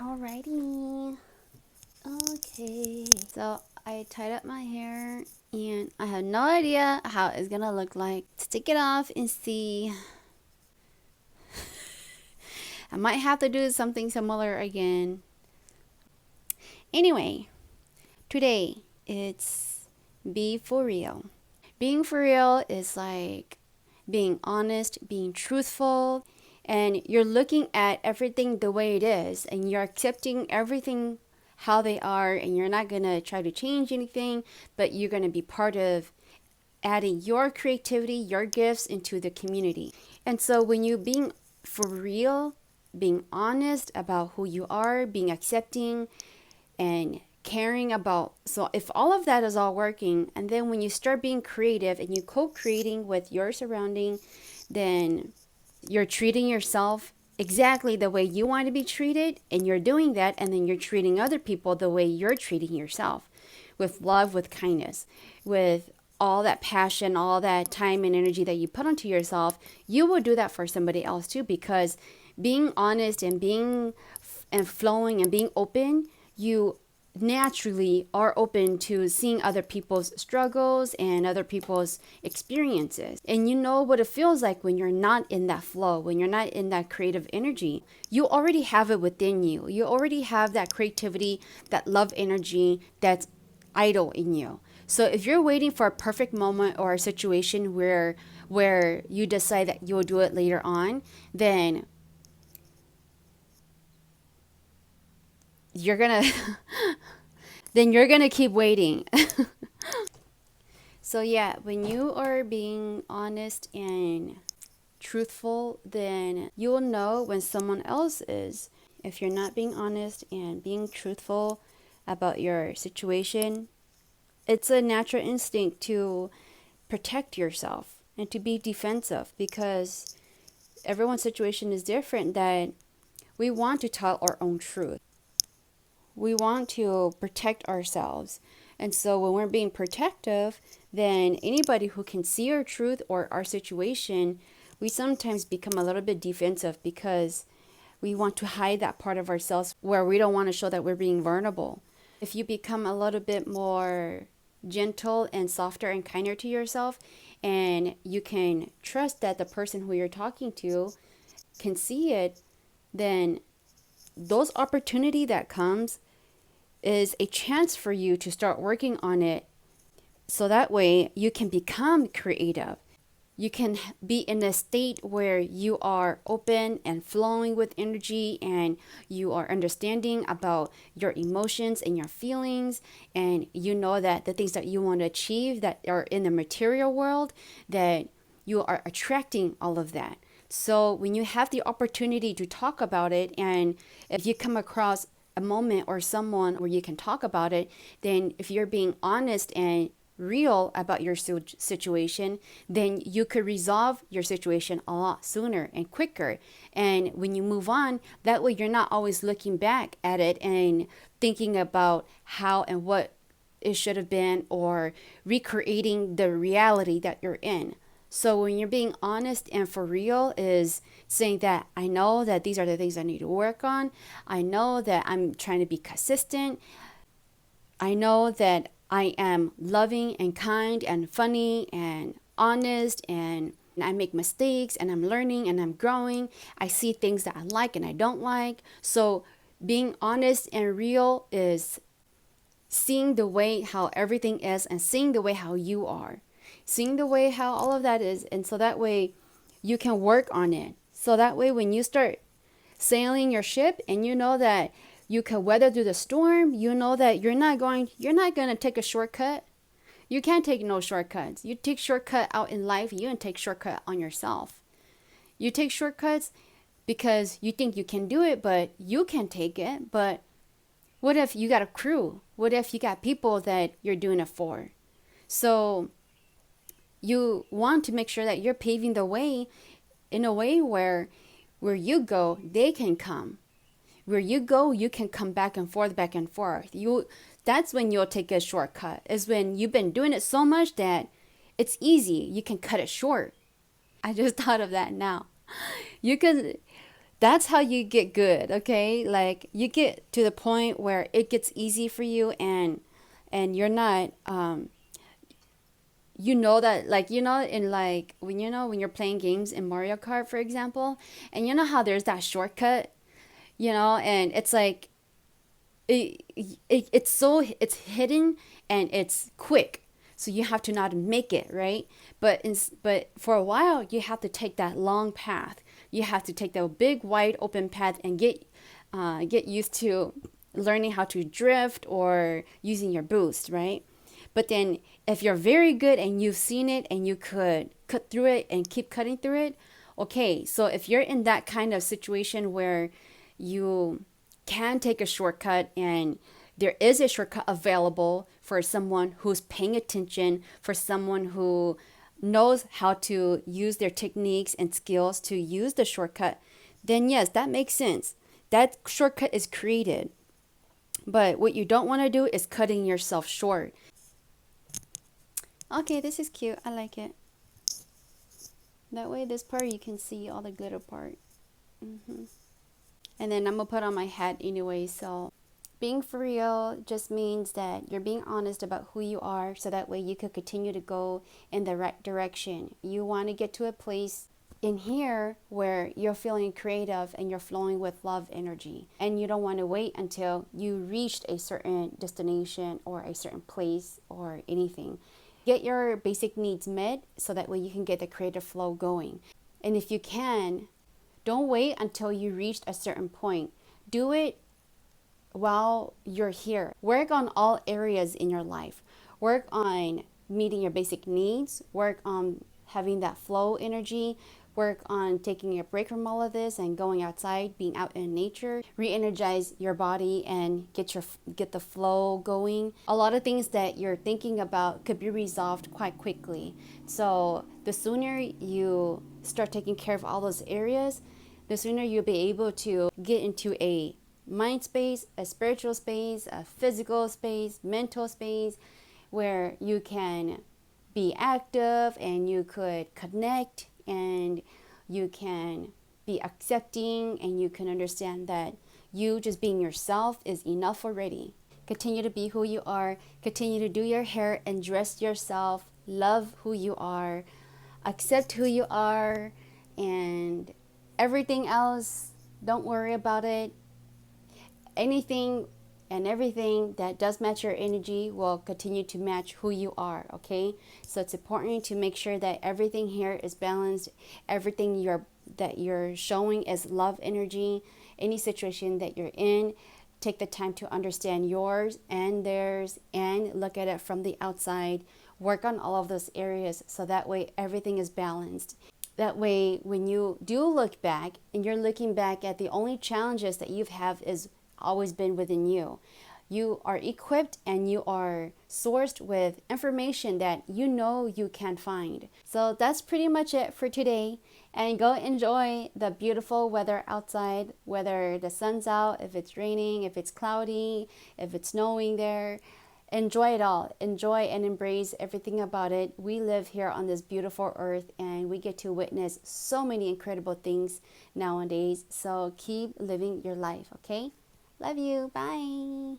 Alrighty. Okay. So I tied up my hair and I have no idea how it's gonna look like. Let's take it off and see. I might have to do something similar again. Anyway, today it's be for real. Being for real is like being honest, being truthful, and you're looking at everything the way it is and you're accepting everything how they are, and you're not going to try to change anything, but you're going to be part of adding your creativity, your gifts into the community. And so when you being for real, being honest about who you are, being accepting and caring about, so if all of that is all working, and then when you start being creative and you co-creating with your surrounding, then you're treating yourself exactly the way you want to be treated, and you're doing that, and then you're treating other people the way you're treating yourself, with love, with kindness, with all that passion, all that time and energy that you put onto yourself. You will do that for somebody else too, because being honest and being and flowing and being open, you naturally are open to seeing other people's struggles and other people's experiences. And you know what it feels like when you're not in that flow, when you're not in that creative energy. You already have it within you. You already have that creativity, that love energy that's idle in you. So if you're waiting for a perfect moment or a situation where you decide that you'll do it later on, then you're gonna then you're gonna keep waiting. So yeah, when you are being honest and truthful, then you'll know when someone else is. If you're not being honest and being truthful about your situation, it's a natural instinct to protect yourself and to be defensive, because everyone's situation is different, that we want to tell our own truth. We want to protect ourselves. And so when we're being protective, then anybody who can see our truth or our situation, we sometimes become a little bit defensive, because we want to hide that part of ourselves where we don't want to show that we're being vulnerable. If you become a little bit more gentle and softer and kinder to yourself, and you can trust that the person who you're talking to can see it, then those opportunity that comes is a chance for you to start working on it, so that way you can become creative. You can be in a state where you are open and flowing with energy, and you are understanding about your emotions and your feelings, and you know that the things that you want to achieve that are in the material world, that you are attracting all of that. So when you have the opportunity to talk about it, and if you come across a moment or someone where you can talk about it, then if you're being honest and real about your situation, then you could resolve your situation a lot sooner and quicker. And when you move on, that way you're not always looking back at it and thinking about how and what it should have been, or recreating the reality that you're in. So when you're being honest and for real is saying that I know that these are the things I need to work on. I know that I'm trying to be consistent. I know that I am loving and kind and funny and honest, and I make mistakes and I'm learning and I'm growing. I see things that I like and I don't like. So being honest and real is seeing the way how everything is, and seeing the way how you are, seeing the way how all of that is. And so that way you can work on it. So that way when you start sailing your ship and you know that you can weather through the storm, you know that you're not going to take a shortcut. You can't take no shortcuts. You take shortcut out in life, you don't take shortcut on yourself. You take shortcuts because you think you can do it, but you can take it. But what if you got a crew? What if you got people that you're doing it for? So you want to make sure that you're paving the way in a way where you go, they can come. Where you go, you can come back and forth, back and forth. That's when you'll take a shortcut. Is when you've been doing it so much that it's easy. You can cut it short. I just thought of that now. You can That's how you get good, okay? Like you get to the point where it gets easy for you, and you're not you know that, like, in, like, when when you're playing games in Mario Kart, for example, and you know how there's that shortcut, and it's like it's hidden and it's quick, so you have to not make it right. But for a while you have to take that long path. You have to take that big wide open path and get used to learning how to drift or using your boost, right? But then if you're very good and you've seen it and you could cut through it and keep cutting through it, okay, so if you're in that kind of situation where you can take a shortcut, and there is a shortcut available for someone who's paying attention, for someone who knows how to use their techniques and skills to use the shortcut, then yes, that makes sense. That shortcut is created. But what you don't want to do is cutting yourself short. Okay, this is cute. I like it. That way, this part you can see all the glitter part. And then I'm gonna put on my hat anyway. So being for real just means that you're being honest about who you are, so that way you could continue to go in the right direction. You want to get to a place in here where you're feeling creative and you're flowing with love energy, and you don't want to wait until you reached a certain destination or a certain place or anything. Get your basic needs met, so that way you can get the creative flow going. And if you can, don't wait until you reached a certain point. Do it while you're here. Work on all areas in your life. Work on meeting your basic needs. Work on having that flow energy. Work on taking a break from all of this and going outside, being out in nature. Re-energize your body and get the flow going. A lot of things that you're thinking about could be resolved quite quickly. So the sooner you start taking care of all those areas, the sooner you'll be able to get into a mind space, a spiritual space, a physical space, mental space, where you can be active and you could connect and you can be accepting, and you can understand that you just being yourself is enough already. Continue to be who you are. Continue to do your hair and dress yourself. Love who you are. Accept who you are. And everything else, don't worry about it. Anything and everything that does match your energy will continue to match who you are, okay? So it's important to make sure that everything here is balanced. Everything that you're showing is love energy. Any situation that you're in, take the time to understand yours and theirs and look at it from the outside. Work on all of those areas, so that way everything is balanced. That way, when you do look back and you're looking back at the only challenges that you've have is always been within you. You are equipped and you are sourced with information that you can find. So that's pretty much it for today. And go enjoy the beautiful weather outside, whether the sun's out, if it's raining, if it's cloudy, if it's snowing there. Enjoy it all. Enjoy and embrace everything about it. We live here on this beautiful earth and we get to witness so many incredible things nowadays. So keep living your life, okay? Love you. Bye.